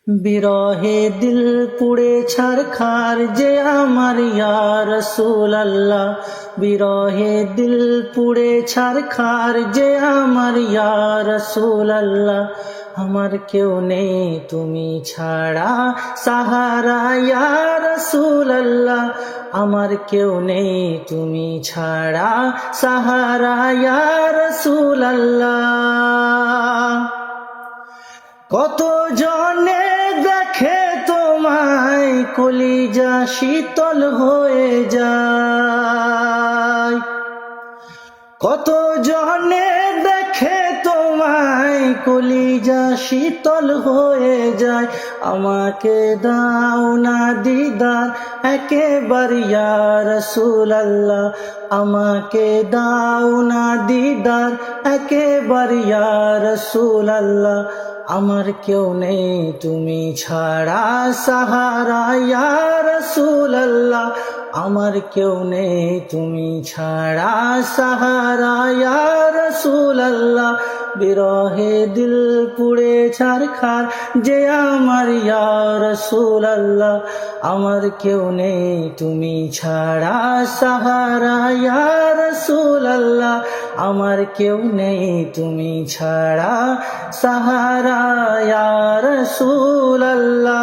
বিরহে দিল পুড়ে ছারখার যে আমার ইয়া রাসূলুল্লাহ, বিরহে দিল পুড়ে ছারখার যে আমার ইয়া রাসূলুল্লাহ। আমার কেউ নেই তুমি ছাড়া সাহারা ইয়া রাসূলুল্লাহ, আমার কেউ নেই তুমি ছাড়া সাহারা ইয়া রাসূলুল্লাহ। কত জনে দেখে তোমায় কলিজা শীতল হয়ে যায়, কত জনে দেখে তোমায় কলিজা শীতল হয়ে যায়। আমাকে দাও না দিদার একেবার ইয়া রাসূলুল্লাহ, আমাকে দাও না দিদার একেবার ইয়া রাসূলুল্লাহ। আমার কেউ নেই তুমি ছাড়া সাহারা ইয়া রাসূলুল্লাহ, আমার কেউ নেই তুমি ছাড়া সাহারা ইয়া রাসূলুল্লাহ। বিরহে দিল পুড়ে ছারখার যে আমার ইয়া রাসূলুল্লাহ, আমার কেউ নেই তুমি ছাড়া সাহারা ইয়া রাসূলুল্লাহ, আমার কেউ নেই তুমি ছাড়া সাহারা ইয়া রাসূলুল্লাহ।